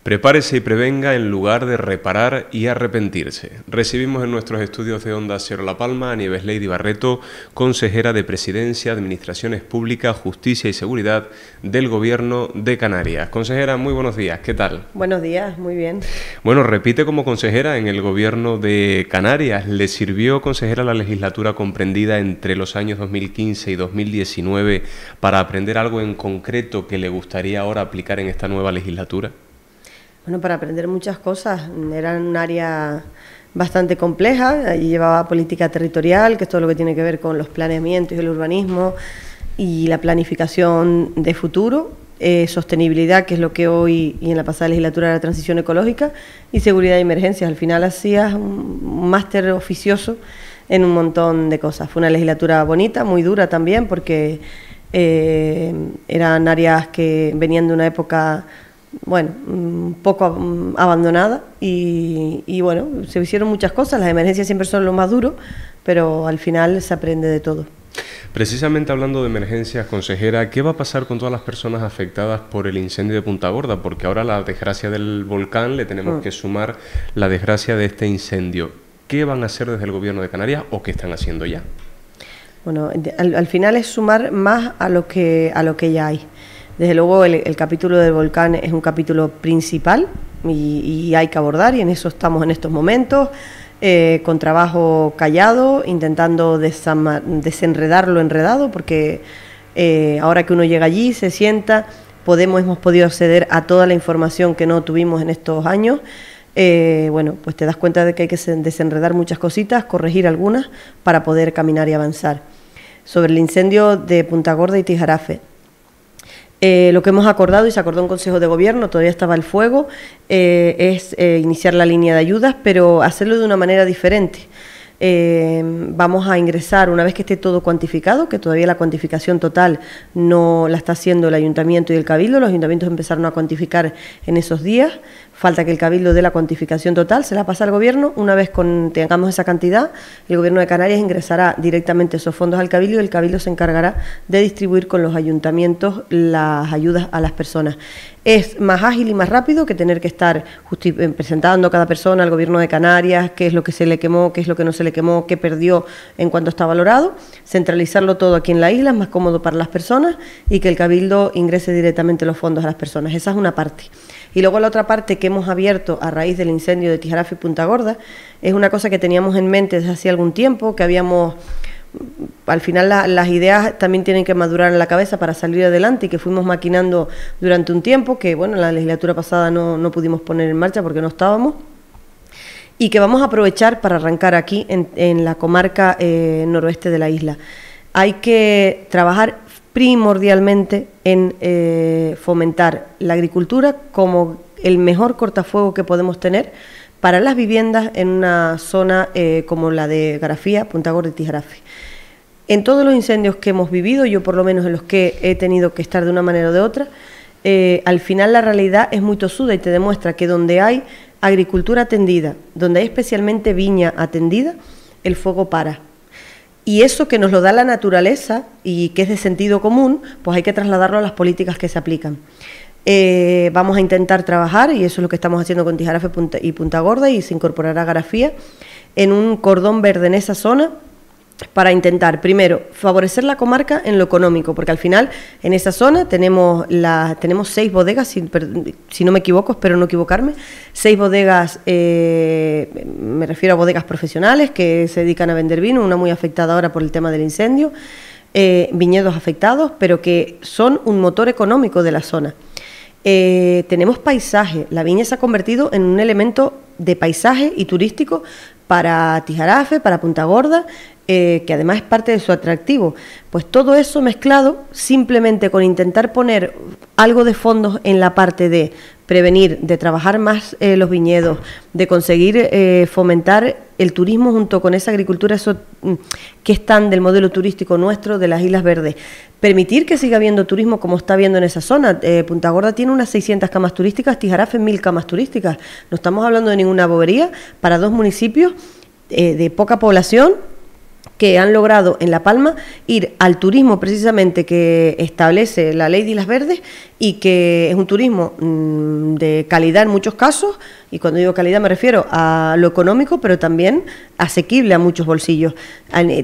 Prepárese y prevenga en lugar de reparar y arrepentirse. Recibimos en nuestros estudios de Onda Cero La Palma a Nieves Lady Barreto, consejera de Presidencia, Administraciones Públicas, Justicia y Seguridad del Gobierno de Canarias. Consejera, muy buenos días, ¿qué tal? Buenos días, muy bien. Bueno, repite como consejera en el Gobierno de Canarias. ¿Le sirvió, consejera, la legislatura comprendida entre los años 2015 y 2019 para aprender algo en concreto que le gustaría ahora aplicar en esta nueva legislatura? Bueno, para aprender muchas cosas. Era un área bastante compleja. Allí llevaba política territorial, que es todo lo que tiene que ver con los planeamientos y el urbanismo y la planificación de futuro, sostenibilidad, que es lo que hoy y en la pasada legislatura era transición ecológica, y seguridad y emergencias. Al final hacías un máster oficioso en un montón de cosas. Fue una legislatura bonita, muy dura también, porque eran áreas que venían de una época, bueno, un poco abandonada y bueno, se hicieron muchas cosas. Las emergencias siempre son lo más duro, pero al final se aprende de todo. Precisamente hablando de emergencias, consejera, ¿qué va a pasar con todas las personas afectadas por el incendio de Punta Gorda? Porque ahora a la desgracia del volcán le tenemos que sumar la desgracia de este incendio. ¿Qué van a hacer desde el Gobierno de Canarias o qué están haciendo ya? Bueno, al final es sumar más a lo que ya hay. Desde luego el capítulo del volcán es un capítulo principal y hay que abordar, y en eso estamos en estos momentos, con trabajo callado, intentando desenredar lo enredado, porque ahora que uno llega allí, se sienta, hemos podido acceder a toda la información que no tuvimos en estos años. Bueno, pues te das cuenta de que hay que desenredar muchas cositas, corregir algunas para poder caminar y avanzar. Sobre el incendio de Punta Gorda y Tijarafe, lo que hemos acordado, y se acordó en Consejo de Gobierno, todavía estaba el fuego, es iniciar la línea de ayudas, pero hacerlo de una manera diferente. Vamos a ingresar, una vez que esté todo cuantificado, que todavía la cuantificación total no la está haciendo el Ayuntamiento y el Cabildo. Los ayuntamientos empezaron a cuantificar en esos días, falta que el Cabildo dé la cuantificación total, se la pasa al Gobierno. Una vez tengamos esa cantidad, el Gobierno de Canarias ingresará directamente esos fondos al Cabildo, y el Cabildo se encargará de distribuir con los ayuntamientos las ayudas a las personas. Es más ágil y más rápido que tener que estar presentando a cada persona al Gobierno de Canarias qué es lo que se le quemó, qué es lo que no se le quemó, qué perdió, en cuanto está valorado. Centralizarlo todo aquí en la isla es más cómodo para las personas, y que el Cabildo ingrese directamente los fondos a las personas. Esa es una parte. Y luego la otra parte que hemos abierto a raíz del incendio de Tijarafe y Punta Gorda es una cosa que teníamos en mente desde hace algún tiempo, que habíamos... Al final las ideas también tienen que madurar en la cabeza para salir adelante, y que fuimos maquinando durante un tiempo, que bueno, en la legislatura pasada no pudimos poner en marcha porque no estábamos, y que vamos a aprovechar para arrancar aquí en la comarca noroeste de la isla. Hay que trabajar primordialmente en fomentar la agricultura como el mejor cortafuego que podemos tener para las viviendas en una zona como la de Garafía, Punta Gorda y Tijarafe. En todos los incendios que hemos vivido, yo por lo menos en los que he tenido que estar de una manera o de otra, al final la realidad es muy tosuda y te demuestra que donde hay agricultura atendida, donde hay especialmente viña atendida, el fuego para. Y eso que nos lo da la naturaleza y que es de sentido común, pues hay que trasladarlo a las políticas que se aplican. Vamos a intentar trabajar, y eso es lo que estamos haciendo con Tijarafe y Punta Gorda, y se incorporará Garafía, en un cordón verde en esa zona, para intentar, primero, favorecer la comarca en lo económico, porque al final en esa zona tenemos 6 bodegas, si no me equivoco, espero no equivocarme, 6 bodegas, me refiero a bodegas profesionales que se dedican a vender vino, una muy afectada ahora por el tema del incendio, viñedos afectados, pero que son un motor económico de la zona. Tenemos paisaje, la viña se ha convertido en un elemento de paisaje y turístico para Tijarafe, para Punta Gorda, que además es parte de su atractivo. Pues todo eso mezclado simplemente con intentar poner algo de fondos en la parte de prevenir, de trabajar más los viñedos, de conseguir fomentar el turismo junto con esa agricultura, eso que es tan del modelo turístico nuestro de las Islas Verdes. Permitir que siga habiendo turismo como está habiendo en esa zona. Punta Gorda tiene unas 600 camas turísticas, Tijarafe 1000 camas turísticas. No estamos hablando de ninguna bobería para 2 municipios de poca población, que han logrado en La Palma ir al turismo precisamente que establece la Ley de Islas Verdes y que es un turismo de calidad en muchos casos, y cuando digo calidad me refiero a lo económico, pero también asequible a muchos bolsillos.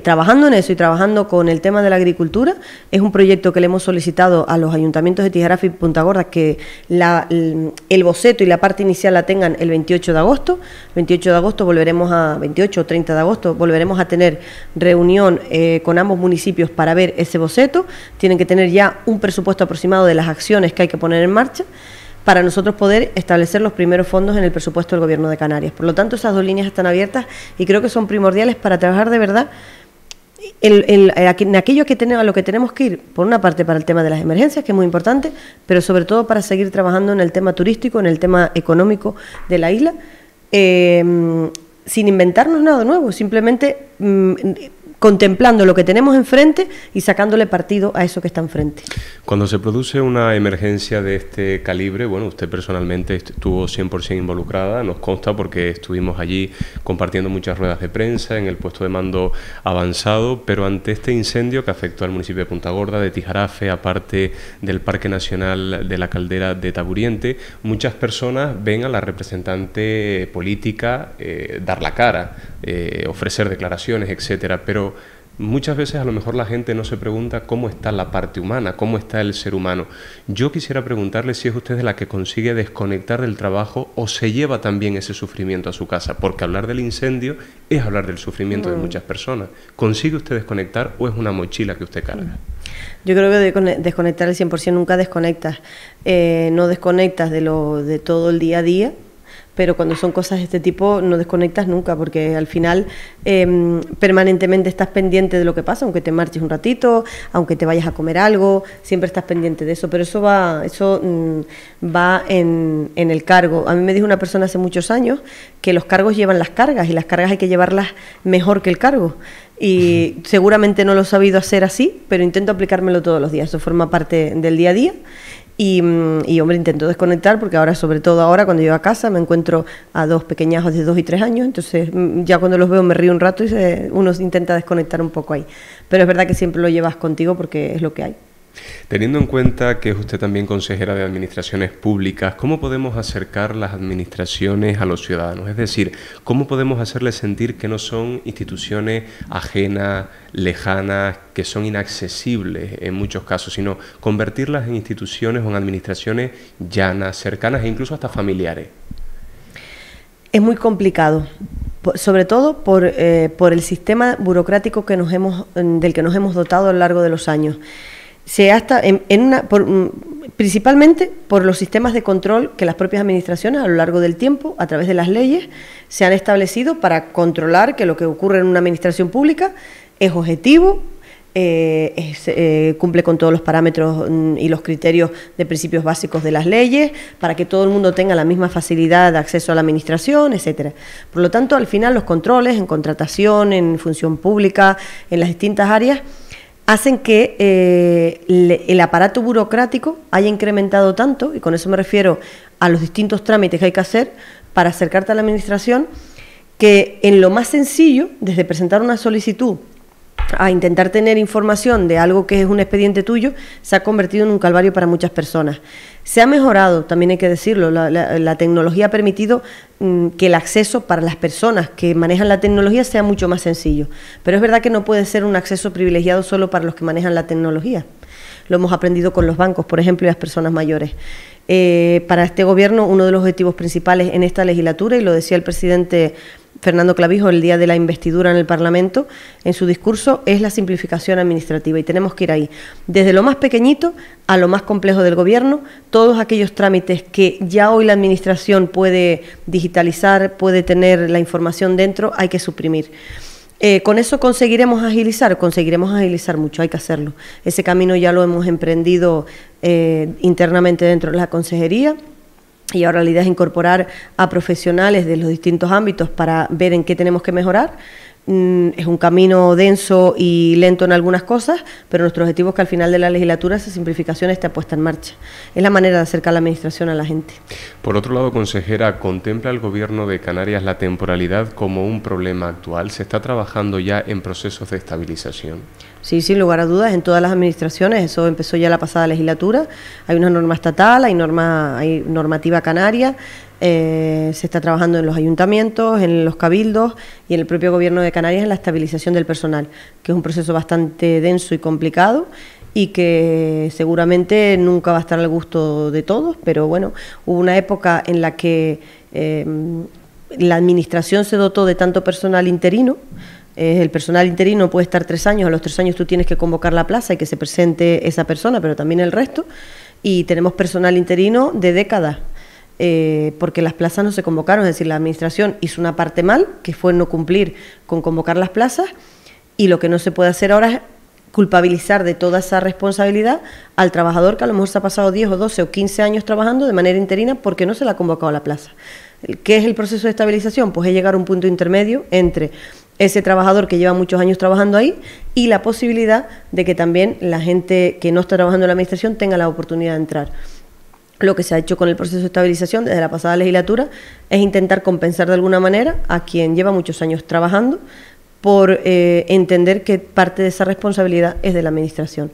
Trabajando en eso y trabajando con el tema de la agricultura, es un proyecto que le hemos solicitado a los ayuntamientos de Tijarafe y Punta Gorda que el boceto y la parte inicial la tengan el 28 de agosto. 28 de agosto volveremos a, 28 o 30 de agosto, volveremos a tener reunión con ambos municipios para ver ese boceto. Tienen que tener ya un presupuesto aproximado de las acciones que hay que poner en marcha para nosotros poder establecer los primeros fondos en el presupuesto del Gobierno de Canarias. Por lo tanto, esas dos líneas están abiertas y creo que son primordiales para trabajar de verdad en aquello a lo que tenemos que ir, por una parte para el tema de las emergencias, que es muy importante, pero sobre todo para seguir trabajando en el tema turístico, en el tema económico de la isla, sin inventarnos nada nuevo, simplemente contemplando lo que tenemos enfrente y sacándole partido a eso que está enfrente. Cuando se produce una emergencia de este calibre, bueno, usted personalmente estuvo 100% involucrada, nos consta porque estuvimos allí compartiendo muchas ruedas de prensa en el puesto de mando avanzado, pero ante este incendio que afectó al municipio de Punta Gorda, de Tijarafe, aparte del Parque Nacional de la Caldera de Taburiente, muchas personas ven a la representante política dar la cara, ofrecer declaraciones, etcétera, pero muchas veces a lo mejor la gente no se pregunta cómo está la parte humana, cómo está el ser humano. Yo quisiera preguntarle si es usted de la que consigue desconectar del trabajo o se lleva también ese sufrimiento a su casa, porque hablar del incendio es hablar del sufrimiento de muchas personas. ¿Consigue usted desconectar o es una mochila que usted carga? Yo creo que desconectar al 100% nunca desconectas. No desconectas de todo el día a día, pero cuando son cosas de este tipo no desconectas nunca, porque al final permanentemente estás pendiente de lo que pasa, aunque te marches un ratito, aunque te vayas a comer algo, siempre estás pendiente de eso, pero eso va en el cargo. A mí me dijo una persona hace muchos años que los cargos llevan las cargas y las cargas hay que llevarlas mejor que el cargo. Y seguramente no lo he sabido hacer así, pero intento aplicármelo todos los días, eso forma parte del día a día. Y hombre, intento desconectar porque ahora, sobre todo ahora, cuando llego a casa, me encuentro a dos pequeñajos de 2 y 3 años, entonces ya cuando los veo me río un rato y uno intenta desconectar un poco ahí. Pero es verdad que siempre lo llevas contigo porque es lo que hay. Teniendo en cuenta que es usted también consejera de administraciones públicas, ¿cómo podemos acercar las administraciones a los ciudadanos? Es decir, ¿cómo podemos hacerles sentir que no son instituciones ajenas, lejanas, que son inaccesibles en muchos casos, sino convertirlas en instituciones o en administraciones llanas, cercanas e incluso hasta familiares? Es muy complicado, sobre todo por el sistema burocrático del que nos hemos dotado a lo largo de los años. Principalmente por los sistemas de control que las propias administraciones a lo largo del tiempo, a través de las leyes, se han establecido para controlar que lo que ocurre en una administración pública es objetivo, cumple con todos los parámetros y los criterios de principios básicos de las leyes, para que todo el mundo tenga la misma facilidad de acceso a la administración, etcétera. Por lo tanto, al final los controles en contratación, en función pública, en las distintas áreas, hacen que el aparato burocrático haya incrementado tanto, y con eso me refiero a los distintos trámites que hay que hacer para acercarte a la administración, que en lo más sencillo, desde presentar una solicitud a intentar tener información de algo que es un expediente tuyo, se ha convertido en un calvario para muchas personas. Se ha mejorado, también hay que decirlo, la tecnología ha permitido que el acceso para las personas que manejan la tecnología sea mucho más sencillo, pero es verdad que no puede ser un acceso privilegiado solo para los que manejan la tecnología. Lo hemos aprendido con los bancos, por ejemplo, y las personas mayores. Para este gobierno, uno de los objetivos principales en esta legislatura, y lo decía el presidente Fernando Clavijo el día de la investidura en el Parlamento, en su discurso, es la simplificación administrativa, y tenemos que ir ahí, desde lo más pequeñito a lo más complejo del gobierno. Todos aquellos trámites que ya hoy la administración puede digitalizar, puede tener la información dentro, hay que suprimir. ¿Con eso conseguiremos agilizar? Conseguiremos agilizar mucho, hay que hacerlo. Ese camino ya lo hemos emprendido internamente dentro de la consejería, y ahora la idea es incorporar a profesionales de los distintos ámbitos para ver en qué tenemos que mejorar, Es un camino denso y lento en algunas cosas, pero nuestro objetivo es que al final de la legislatura esa simplificación esté puesta en marcha. Es la manera de acercar la administración a la gente. Por otro lado, consejera, ¿contempla el Gobierno de Canarias la temporalidad como un problema actual? ¿Se está trabajando ya en procesos de estabilización? Sí, sin lugar a dudas, en todas las administraciones, eso empezó ya la pasada legislatura, hay una norma estatal, hay normativa canaria, se está trabajando en los ayuntamientos, en los cabildos y en el propio Gobierno de Canarias en la estabilización del personal, que es un proceso bastante denso y complicado y que seguramente nunca va a estar al gusto de todos, pero bueno, hubo una época en la que la administración se dotó de tanto personal interino. El personal interino puede estar 3 años, a los 3 años tú tienes que convocar la plaza y que se presente esa persona, pero también el resto, y tenemos personal interino de décadas, porque las plazas no se convocaron, es decir, la administración hizo una parte mal, que fue no cumplir con convocar las plazas, y lo que no se puede hacer ahora es culpabilizar de toda esa responsabilidad al trabajador que a lo mejor se ha pasado 10 o 12 o 15 años trabajando de manera interina porque no se le ha convocado a la plaza. ¿Qué es el proceso de estabilización? Pues es llegar a un punto intermedio entre ese trabajador que lleva muchos años trabajando ahí y la posibilidad de que también la gente que no está trabajando en la administración tenga la oportunidad de entrar. Lo que se ha hecho con el proceso de estabilización desde la pasada legislatura es intentar compensar de alguna manera a quien lleva muchos años trabajando por entender que parte de esa responsabilidad es de la administración.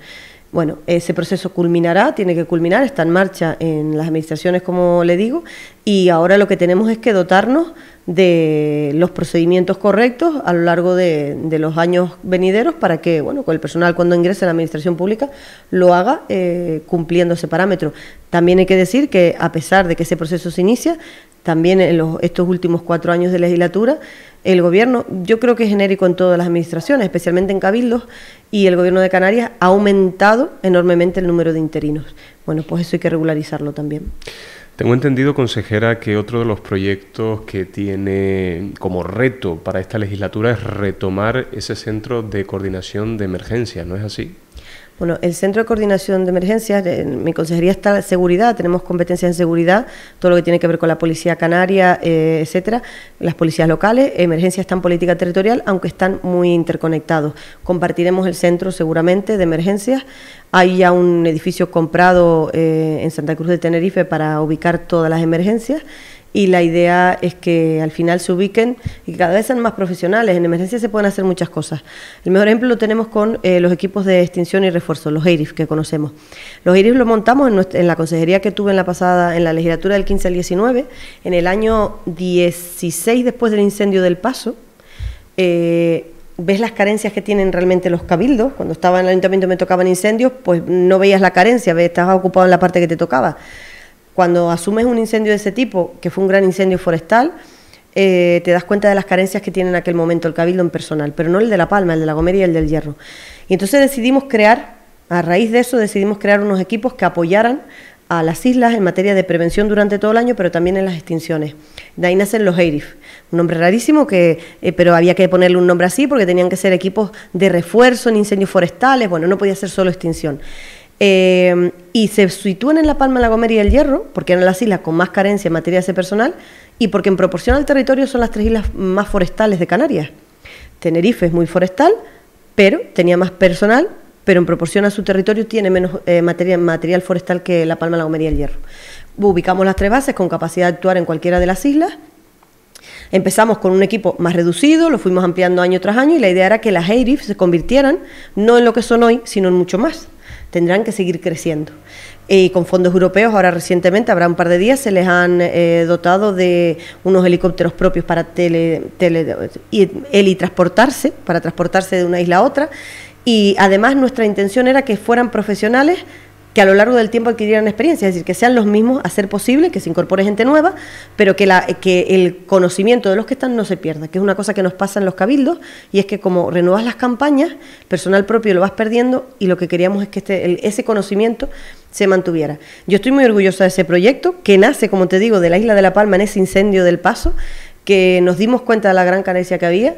Bueno, ese proceso culminará, tiene que culminar, está en marcha en las administraciones, como le digo, y ahora lo que tenemos es que dotarnos de los procedimientos correctos a lo largo de los años venideros para que, bueno, con el personal cuando ingrese a la administración pública lo haga cumpliendo ese parámetro. También hay que decir que a pesar de que ese proceso se inicia, también en estos últimos 4 años de legislatura, el Gobierno, yo creo que es genérico en todas las administraciones, especialmente en cabildos, y el Gobierno de Canarias ha aumentado enormemente el número de interinos. Bueno, pues eso hay que regularizarlo también. Tengo entendido, consejera, que otro de los proyectos que tiene como reto para esta legislatura es retomar ese centro de coordinación de emergencias, ¿no es así? Bueno, el Centro de Coordinación de Emergencias, en mi consejería está seguridad, tenemos competencias en seguridad, todo lo que tiene que ver con la Policía Canaria, etcétera, las policías locales, emergencias están en política territorial, aunque están muy interconectados. Compartiremos el centro seguramente de emergencias. Hay ya un edificio comprado en Santa Cruz de Tenerife para ubicar todas las emergencias. Y la idea es que al final se ubiquen y cada vez sean más profesionales. En emergencia se pueden hacer muchas cosas. El mejor ejemplo lo tenemos con los equipos de extinción y refuerzo, los EIRIF que conocemos. Los EIRIF los montamos en la consejería que tuve en la legislatura del 15 al 19, en el año 16 después del incendio del Paso. Ves las carencias que tienen realmente los cabildos. Cuando estaba en el ayuntamiento me tocaban incendios, pues no veías la carencia, estabas ocupado en la parte que te tocaba. Cuando asumes un incendio de ese tipo, que fue un gran incendio forestal, te das cuenta de las carencias que tiene en aquel momento el cabildo en personal, pero no el de La Palma, el de La Gomera y el del Hierro. Y entonces decidimos crear, a raíz de eso, unos equipos que apoyaran a las islas en materia de prevención durante todo el año, pero también en las extinciones. De ahí nacen los EIRIF, un nombre rarísimo, pero había que ponerle un nombre así porque tenían que ser equipos de refuerzo en incendios forestales, bueno, no podía ser solo extinción. Y se sitúan en La Palma, La Gomera y el Hierro, porque eran las islas con más carencia en materia de ese personal y porque en proporción al territorio son las 3 islas más forestales de Canarias. Tenerife es muy forestal, pero tenía más personal, pero en proporción a su territorio tiene menos material forestal que La Palma, La Gomera y el Hierro. Ubicamos las 3 bases con capacidad de actuar en cualquiera de las islas. Empezamos con un equipo más reducido, lo fuimos ampliando año tras año y la idea era que las EIRIF se convirtieran no en lo que son hoy, sino en mucho más. Tendrán que seguir creciendo. Y con fondos europeos, ahora recientemente, habrá un par de días, se les han dotado de unos helicópteros propios para helitransportarse, para transportarse de una isla a otra. Y además nuestra intención era que fueran profesionales que a lo largo del tiempo adquirieran experiencia, es decir, que sean los mismos, a ser posible, que se incorpore gente nueva, pero que el conocimiento de los que están no se pierda, que es una cosa que nos pasa en los cabildos, y es que como renuevas las campañas, personal propio lo vas perdiendo, y lo que queríamos es que ese conocimiento se mantuviera. Yo estoy muy orgullosa de ese proyecto, que nace, como te digo, de la isla de La Palma en ese incendio del Paso, que nos dimos cuenta de la gran carencia que había,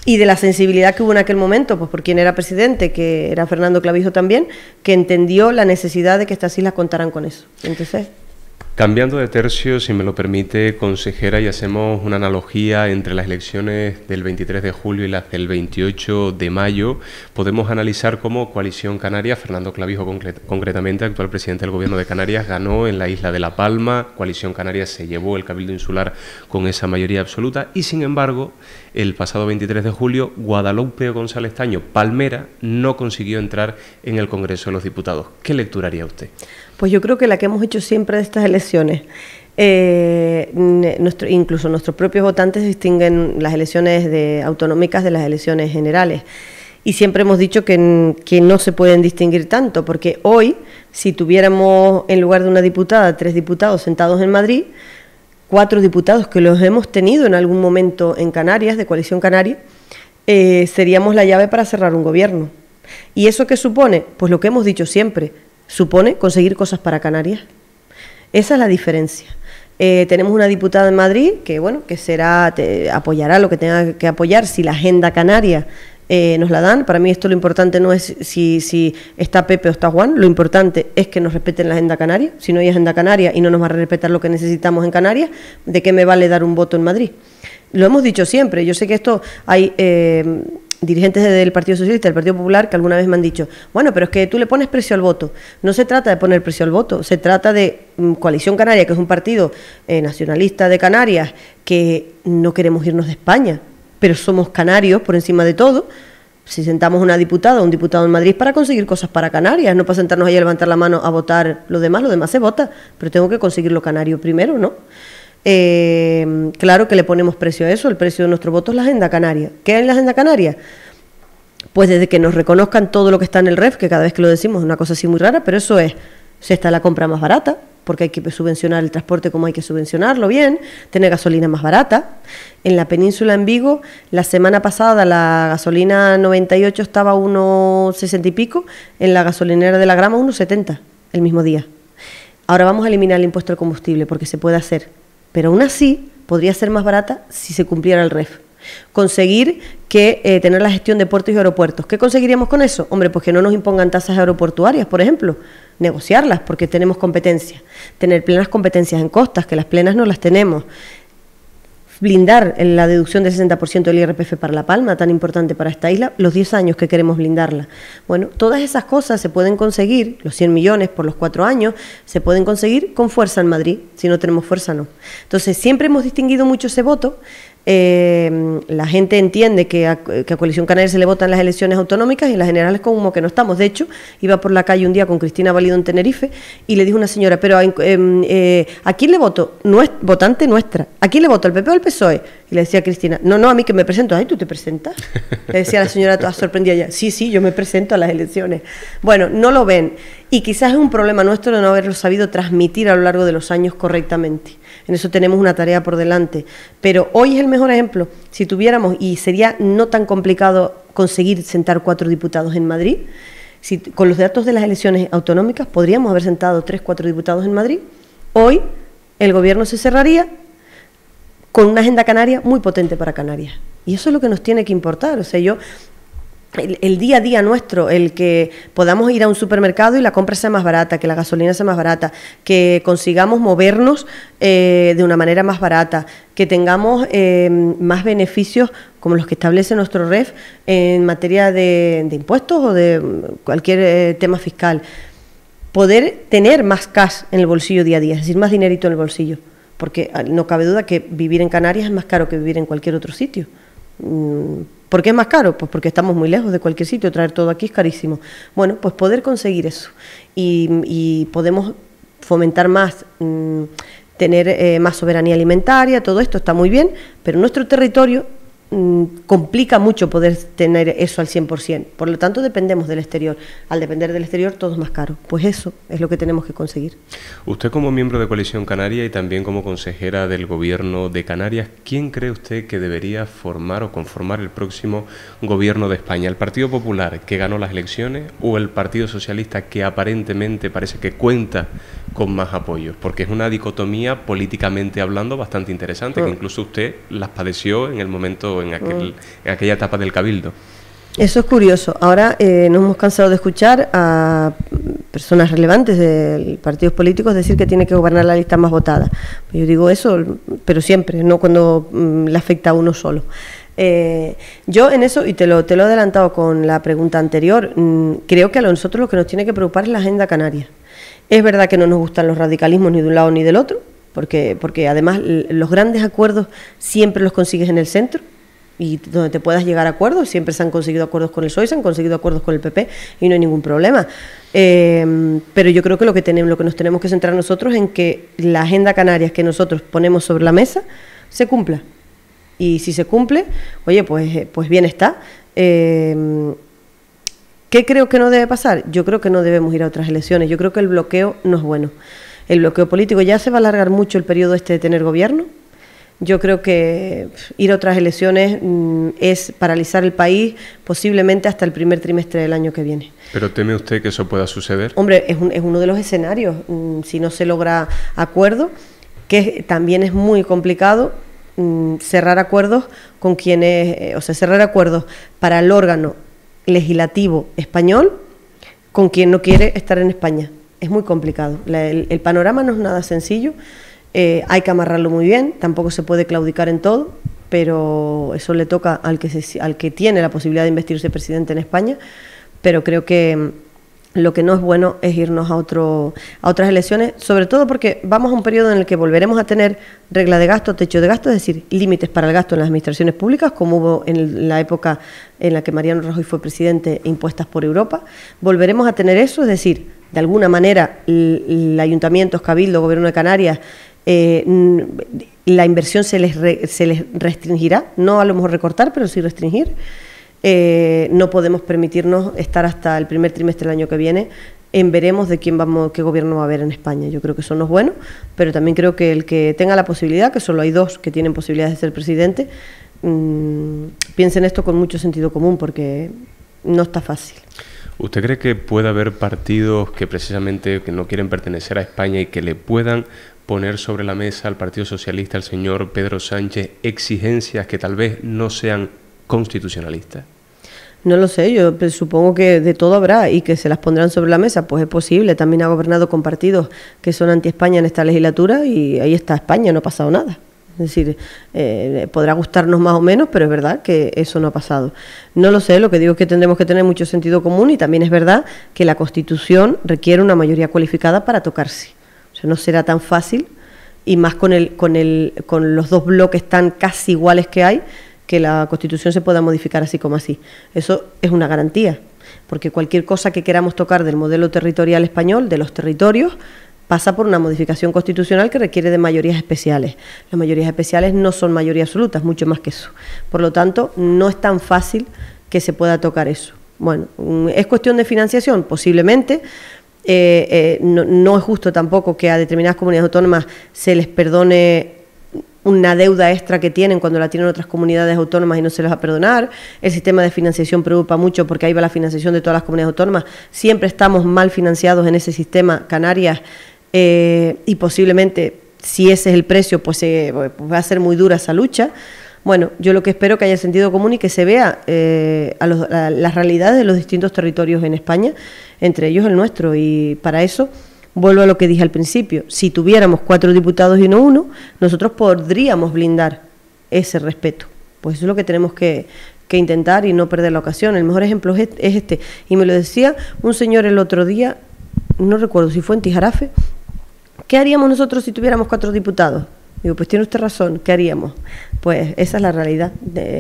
y de la sensibilidad que hubo en aquel momento, pues por quien era presidente, que era Fernando Clavijo también, que entendió la necesidad de que estas islas contaran con eso. Entonces, Cambiando de tercio, si me lo permite, consejera, y hacemos una analogía entre las elecciones del 23 de julio y las del 28 de mayo, podemos analizar cómo Coalición Canaria, Fernando Clavijo concretamente, actual presidente del Gobierno de Canarias, ganó en la isla de La Palma. Coalición Canaria se llevó el Cabildo Insular con esa mayoría absoluta y, sin embargo, el pasado 23 de julio, Guadalupe González Taño, Palmera, no consiguió entrar en el Congreso de los Diputados. ¿Qué lectura haría usted? Pues yo creo que la que hemos hecho siempre de estas elecciones, incluso nuestros propios votantes distinguen las elecciones autonómicas de las elecciones generales. Y siempre hemos dicho que no se pueden distinguir tanto, porque hoy, si tuviéramos en lugar de una diputada 3 diputados sentados en Madrid, 4 diputados que los hemos tenido en algún momento en Canarias, de Coalición Canaria, seríamos la llave para cerrar un gobierno. ¿Y eso qué supone? Pues lo que hemos dicho siempre, supone conseguir cosas para Canarias. Esa es la diferencia. Tenemos una diputada en Madrid que, bueno, que apoyará lo que tenga que apoyar si la agenda canaria nos la dan. Para mí esto lo importante no es si está Pepe o está Juan, lo importante es que nos respeten la agenda canaria. Si no hay agenda canaria y no nos va a respetar lo que necesitamos en Canarias, ¿de qué me vale dar un voto en Madrid? Lo hemos dicho siempre. Yo sé que esto hay dirigentes del Partido Socialista, del Partido Popular, que alguna vez me han dicho, bueno, pero es que tú le pones precio al voto. No se trata de poner precio al voto, se trata de Coalición Canaria, que es un partido nacionalista de Canarias, que no queremos irnos de España, pero somos canarios por encima de todo. Si sentamos una diputada o un diputado en Madrid para conseguir cosas para Canarias, no para sentarnos ahí a levantar la mano a votar lo demás se vota, pero tengo que conseguir lo canario primero, ¿no? Claro que le ponemos precio a eso, el precio de nuestro voto es la agenda canaria. ¿Qué hay en la agenda canaria? Pues desde que nos reconozcan todo lo que está en el REF, que cada vez que lo decimos es una cosa así muy rara, pero eso es, si está la compra más barata, porque hay que subvencionar el transporte como hay que subvencionarlo bien, tener gasolina más barata. En la península, en Vigo, la semana pasada la gasolina 98 estaba a 1,60 y pico, en la gasolinera de La Grama 1,70 el mismo día. Ahora vamos a eliminar el impuesto al combustible porque se puede hacer. Pero aún así podría ser más barata si se cumpliera el REF. Conseguir que tener la gestión de puertos y aeropuertos. ¿Qué conseguiríamos con eso? Hombre, pues que no nos impongan tasas aeroportuarias, por ejemplo. Negociarlas, porque tenemos competencias. Tener plenas competencias en costas, que las plenas no las tenemos. Blindar la deducción del 60% del IRPF para La Palma, tan importante para esta isla, los 10 años que queremos blindarla. Bueno, todas esas cosas se pueden conseguir, los 100 millones por los 4 años, se pueden conseguir con fuerza en Madrid. Si no tenemos fuerza, no. Entonces, siempre hemos distinguido mucho ese voto. La gente entiende que a Coalición Canaria se le votan las elecciones autonómicas y en las generales como que no estamos. De hecho, iba por la calle un día con Cristina Valido en Tenerife y le dijo una señora, pero ¿a quién le voto? Votante nuestra. ¿A quién le voto? ¿Al PP o al PSOE? Y le decía a Cristina, no, a mí que me presento. Ay, ¿tú te presentas? Le decía a la señora toda sorprendida ya, sí, yo me presento a las elecciones. Bueno, no lo ven. Y quizás es un problema nuestro de no haberlo sabido transmitir a lo largo de los años correctamente. En eso tenemos una tarea por delante. Pero hoy es el mejor ejemplo. Si tuviéramos, y sería no tan complicado conseguir sentar 4 diputados en Madrid, con los datos de las elecciones autonómicas podríamos haber sentado 3, 4 diputados en Madrid. Hoy el gobierno se cerraría con una agenda canaria muy potente para Canarias. Y eso es lo que nos tiene que importar. O sea, el día a día nuestro, el que podamos ir a un supermercado y la compra sea más barata, que la gasolina sea más barata, que consigamos movernos de una manera más barata, que tengamos más beneficios como los que establece nuestro REF en materia de impuestos o de cualquier tema fiscal. Poder tener más cash en el bolsillo día a día, es decir, más dinerito en el bolsillo, porque no cabe duda que vivir en Canarias es más caro que vivir en cualquier otro sitio. ¿Por qué es más caro? Pues porque estamos muy lejos de cualquier sitio, traer todo aquí es carísimo. Bueno, pues poder conseguir eso y podemos fomentar más, tener más soberanía alimentaria, todo esto está muy bien, pero nuestro territorio complica mucho poder tener eso al 100%. Por lo tanto, dependemos del exterior. Al depender del exterior, todo es más caro. Pues eso es lo que tenemos que conseguir. Usted, como miembro de Coalición Canaria y también como consejera del Gobierno de Canarias, ¿quién cree usted que debería formar o conformar el próximo Gobierno de España? ¿El Partido Popular, que ganó las elecciones, o el Partido Socialista, que aparentemente parece que cuenta con más apoyos? Porque es una dicotomía, políticamente hablando, bastante interesante, que incluso usted las padeció en el momento, en aquella etapa del Cabildo. Eso es curioso. Ahora nos hemos cansado de escuchar a personas relevantes de partidos políticos decir que tiene que gobernar la lista más votada. Yo digo eso, pero siempre, no cuando le afecta a uno solo. Yo en eso, y te lo he adelantado con la pregunta anterior, creo que a nosotros lo que nos tiene que preocupar es la agenda canaria. Es verdad que no nos gustan los radicalismos ni de un lado ni del otro, porque además los grandes acuerdos siempre los consigues en el centro, y donde te puedas llegar a acuerdos, siempre se han conseguido acuerdos con el PSOE, se han conseguido acuerdos con el PP y no hay ningún problema. Pero yo creo que lo que nos tenemos que centrar nosotros en que la agenda canaria que nosotros ponemos sobre la mesa se cumpla. Y si se cumple, oye, pues bien está. ¿Qué creo que no debe pasar? Yo creo que no debemos ir a otras elecciones. Yo creo que el bloqueo no es bueno. El bloqueo político, ya se va a alargar mucho el periodo de tener gobierno. Yo creo que ir a otras elecciones es paralizar el país posiblemente hasta el primer trimestre del año que viene. ¿Pero teme usted que eso pueda suceder? Hombre, es uno de los escenarios. Si no se logra acuerdo, que también es muy complicado cerrar acuerdos con quienes, cerrar acuerdos para el órgano legislativo español con quien no quiere estar en España. Es muy complicado. El panorama no es nada sencillo. Hay que amarrarlo muy bien, tampoco se puede claudicar en todo, pero eso le toca al que tiene la posibilidad de investirse presidente en España, pero creo que lo que no es bueno es irnos a otras elecciones, sobre todo porque vamos a un periodo en el que volveremos a tener regla de gasto, techo de gasto, es decir, límites para el gasto en las administraciones públicas, como hubo en la época en la que Mariano Rajoy fue presidente, impuestas por Europa. Volveremos a tener eso, es decir, de alguna manera el ayuntamientos, Cabildo, Gobierno de Canarias, la inversión se les restringirá, no a lo mejor recortar, pero sí restringir. No podemos permitirnos estar hasta el primer trimestre del año que viene en veremos de qué gobierno va a haber en España. Yo creo que eso no es bueno, pero también creo que el que tenga la posibilidad, que solo hay dos que tienen posibilidades de ser presidente, piensen esto con mucho sentido común, porque no está fácil. ¿Usted cree que puede haber partidos que precisamente que no quieren pertenecer a España y que le puedan poner sobre la mesa al Partido Socialista, al señor Pedro Sánchez, exigencias que tal vez no sean constitucionalistas? No lo sé, yo supongo que de todo habrá y que se las pondrán sobre la mesa, pues es posible. También ha gobernado con partidos que son anti-España en esta legislatura y ahí está España, no ha pasado nada. Es decir, podrá gustarnos más o menos, pero es verdad que eso no ha pasado. No lo sé, lo que digo es que tendremos que tener mucho sentido común y también es verdad que la Constitución requiere una mayoría cualificada para tocarse. O sea, no será tan fácil, y más con los dos bloques tan casi iguales que hay, que la Constitución se pueda modificar así como así. Eso es una garantía, porque cualquier cosa que queramos tocar del modelo territorial español, de los territorios, pasa por una modificación constitucional que requiere de mayorías especiales. Las mayorías especiales no son mayoría absoluta, es mucho más que eso. Por lo tanto, no es tan fácil que se pueda tocar eso. Bueno, ¿es cuestión de financiación? Posiblemente. No es justo tampoco que a determinadas comunidades autónomas se les perdone una deuda extra que tienen cuando la tienen otras comunidades autónomas y no se les va a perdonar. El sistema de financiación preocupa mucho porque ahí va la financiación de todas las comunidades autónomas. Siempre estamos mal financiados en ese sistema, Canarias, y posiblemente, si ese es el precio, pues va a ser muy dura esa lucha. Bueno, yo lo que espero que haya sentido común y que se vea a las realidades de los distintos territorios en España, entre ellos el nuestro, y para eso vuelvo a lo que dije al principio. Si tuviéramos 4 diputados y no 1, nosotros podríamos blindar ese respeto. Pues eso es lo que tenemos que intentar y no perder la ocasión. El mejor ejemplo es este. Y me lo decía un señor el otro día, no recuerdo si fue en Tijarafe. ¿Qué haríamos nosotros si tuviéramos 4 diputados? Digo, pues tiene usted razón, ¿qué haríamos? Pues esa es la realidad.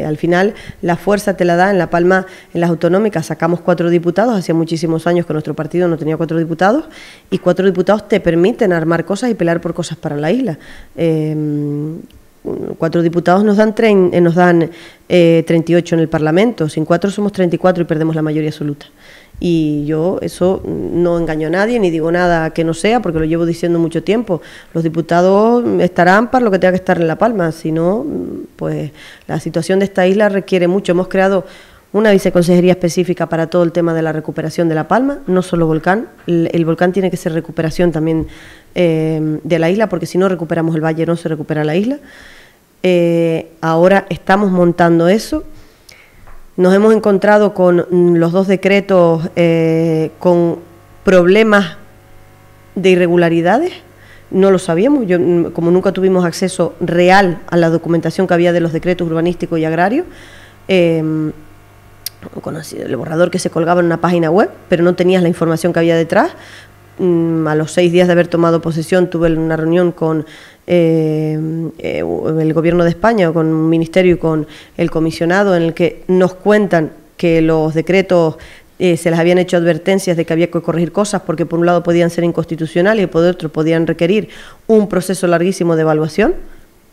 Al final, la fuerza te la da en La Palma, en las autonómicas, sacamos 4 diputados, hacía muchísimos años que nuestro partido no tenía 4 diputados, y 4 diputados te permiten armar cosas y pelear por cosas para la isla. 4 diputados nos dan 38 en el Parlamento, sin 4 somos 34 y perdemos la mayoría absoluta. Y yo eso no engaño a nadie, ni digo nada que no sea, porque lo llevo diciendo mucho tiempo. Los diputados estarán para lo que tenga que estar en La Palma, si no, pues la situación de esta isla requiere mucho. Hemos creado una viceconsejería específica para todo el tema de la recuperación de La Palma, no solo volcán. El volcán tiene que ser recuperación también de la isla, porque si no recuperamos el valle no se recupera la isla. Ahora estamos montando eso. Nos hemos encontrado con los 2 decretos con problemas de irregularidades. No lo sabíamos, como nunca tuvimos acceso real a la documentación que había de los decretos urbanísticos y agrarios, conocí el borrador que se colgaba en una página web, pero no tenías la información que había detrás. A los 6 días de haber tomado posesión tuve una reunión con el Gobierno de España, con un ministerio y con el comisionado, en el que nos cuentan que los decretos se les habían hecho advertencias de que había que corregir cosas porque por un lado podían ser inconstitucionales y por otro podían requerir un proceso larguísimo de evaluación.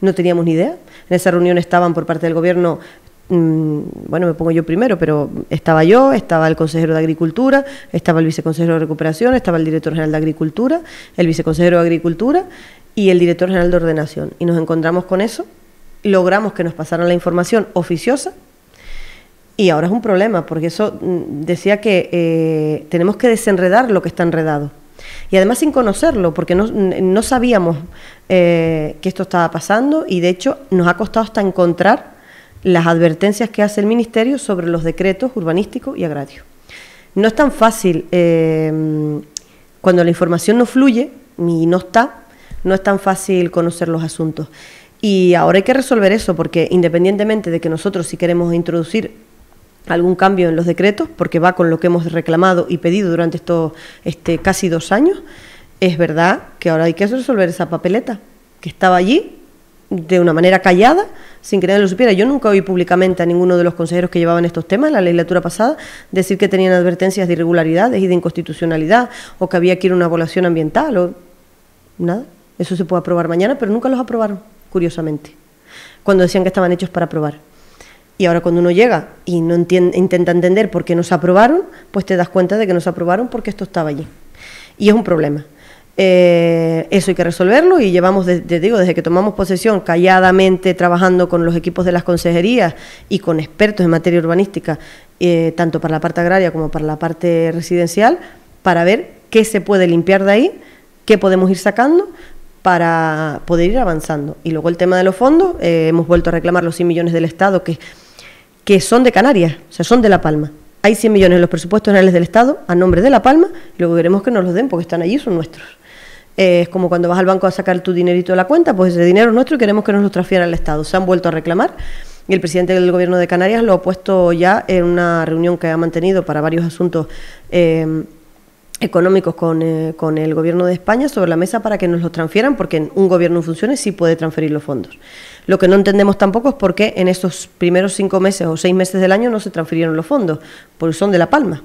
No teníamos ni idea. En esa reunión estaban por parte del Gobierno, bueno, me pongo yo primero, pero estaba yo, estaba el consejero de Agricultura, estaba el viceconsejero de Recuperación, estaba el director general de Agricultura, el viceconsejero de Agricultura y el director general de Ordenación. Y nos encontramos con eso, logramos que nos pasaran la información oficiosa y ahora es un problema, porque eso decía que tenemos que desenredar lo que está enredado. Y además sin conocerlo, porque no sabíamos que esto estaba pasando y de hecho nos ha costado hasta encontrar las advertencias que hace el Ministerio sobre los decretos urbanísticos y agrarios. No es tan fácil, cuando la información no fluye y no es tan fácil conocer los asuntos. Y ahora hay que resolver eso, porque independientemente de que nosotros si queremos introducir algún cambio en los decretos, porque va con lo que hemos reclamado y pedido durante estos casi 2 años, es verdad que ahora hay que resolver esa papeleta que estaba allí de una manera callada, sin que nadie lo supiera. Yo nunca oí públicamente a ninguno de los consejeros que llevaban estos temas en la legislatura pasada decir que tenían advertencias de irregularidades y de inconstitucionalidad o que había que ir a una evaluación ambiental o nada. Eso se puede aprobar mañana, pero nunca los aprobaron, curiosamente, cuando decían que estaban hechos para aprobar. Y ahora cuando uno llega y no intenta entender por qué no se aprobaron, pues te das cuenta de que no se aprobaron porque esto estaba allí. Y es un problema. Eso hay que resolverlo y llevamos, desde que tomamos posesión, calladamente trabajando con los equipos de las consejerías y con expertos en materia urbanística, tanto para la parte agraria como para la parte residencial, para ver qué se puede limpiar de ahí, qué podemos ir sacando para poder ir avanzando. Y luego el tema de los fondos, hemos vuelto a reclamar los 100 millones del Estado que son de Canarias, o sea, son de La Palma. Hay 100 millones en los presupuestos generales del Estado a nombre de La Palma, y luego queremos que nos los den porque están allí, son nuestros. Es como cuando vas al banco a sacar tu dinerito de la cuenta, pues ese dinero es nuestro y queremos que nos lo transfieran al Estado. Se han vuelto a reclamar y el presidente del Gobierno de Canarias lo ha puesto ya en una reunión que ha mantenido para varios asuntos económicos con el Gobierno de España sobre la mesa para que nos lo transfieran, porque en un gobierno en funciones sí puede transferir los fondos. Lo que no entendemos tampoco es por qué en estos primeros 5 meses o 6 meses del año no se transfirieron los fondos, porque son de La Palma.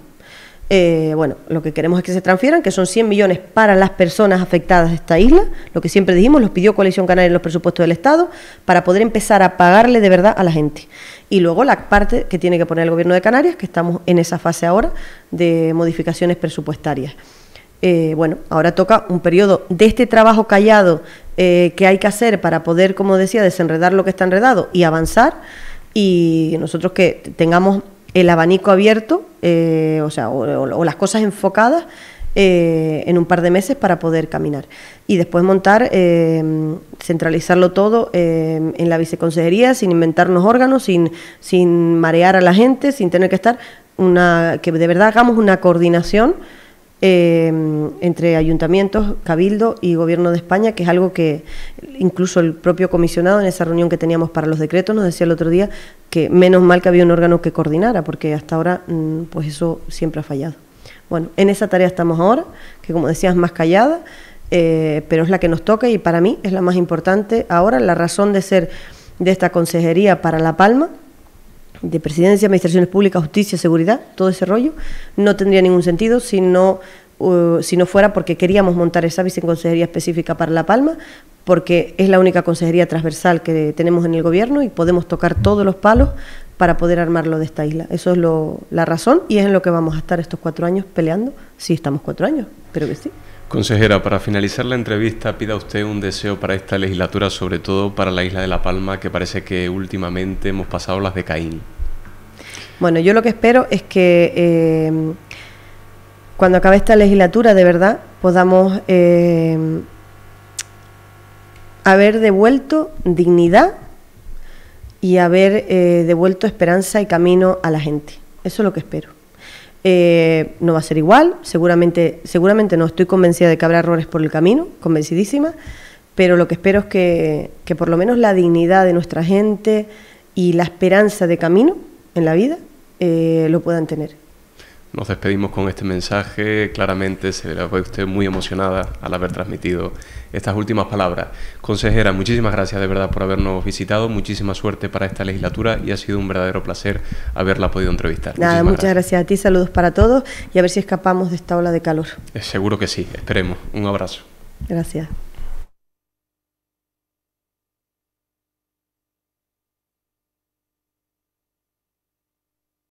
Bueno, lo que queremos es que se transfieran, que son 100 millones para las personas afectadas de esta isla, lo que siempre dijimos, los pidió Coalición Canaria en los presupuestos del Estado, para poder empezar a pagarle de verdad a la gente. Y luego la parte que tiene que poner el Gobierno de Canarias, que estamos en esa fase ahora de modificaciones presupuestarias. Bueno, ahora toca un periodo de este trabajo callado que hay que hacer para poder, como decía, desenredar lo que está enredado y avanzar, y nosotros que tengamos el abanico abierto, o las cosas enfocadas en un par de meses para poder caminar. Y después montar, centralizarlo todo en la viceconsejería, sin inventarnos órganos, sin marear a la gente, sin tener que estar, que de verdad hagamos una coordinación entre ayuntamientos, Cabildo y Gobierno de España, que es algo que incluso el propio comisionado en esa reunión que teníamos para los decretos nos decía el otro día que menos mal que había un órgano que coordinara, porque hasta ahora pues eso siempre ha fallado. Bueno, en esa tarea estamos ahora, que como decías, más callada, pero es la que nos toca y para mí es la más importante ahora, la razón de ser de esta consejería para La Palma, de Presidencia, Administraciones Públicas, Justicia, Seguridad, todo ese rollo, no tendría ningún sentido si no fuera porque queríamos montar esa viceconsejería específica para La Palma, porque es la única consejería transversal que tenemos en el Gobierno y podemos tocar todos los palos para poder armarlo de esta isla. Eso es la razón y es en lo que vamos a estar estos 4 años peleando. Sí, estamos 4 años, pero que sí. Consejera, para finalizar la entrevista, pida usted un deseo para esta legislatura, sobre todo para la isla de La Palma, que parece que últimamente hemos pasado las de Caín. Bueno, yo lo que espero es que cuando acabe esta legislatura, de verdad, podamos haber devuelto dignidad y haber devuelto esperanza y camino a la gente. Eso es lo que espero. no va a ser igual, seguramente no, estoy convencida de que habrá errores por el camino, convencidísima, pero lo que espero es que por lo menos la dignidad de nuestra gente y la esperanza de camino en la vida lo puedan tener. Nos despedimos con este mensaje. Claramente se ve usted muy emocionada al haber transmitido estas últimas palabras. Consejera, muchísimas gracias de verdad por habernos visitado, muchísima suerte para esta legislatura y ha sido un verdadero placer haberla podido entrevistar. Nada, muchas gracias a ti, saludos para todos y a ver si escapamos de esta ola de calor. Seguro que sí, esperemos. Un abrazo. Gracias.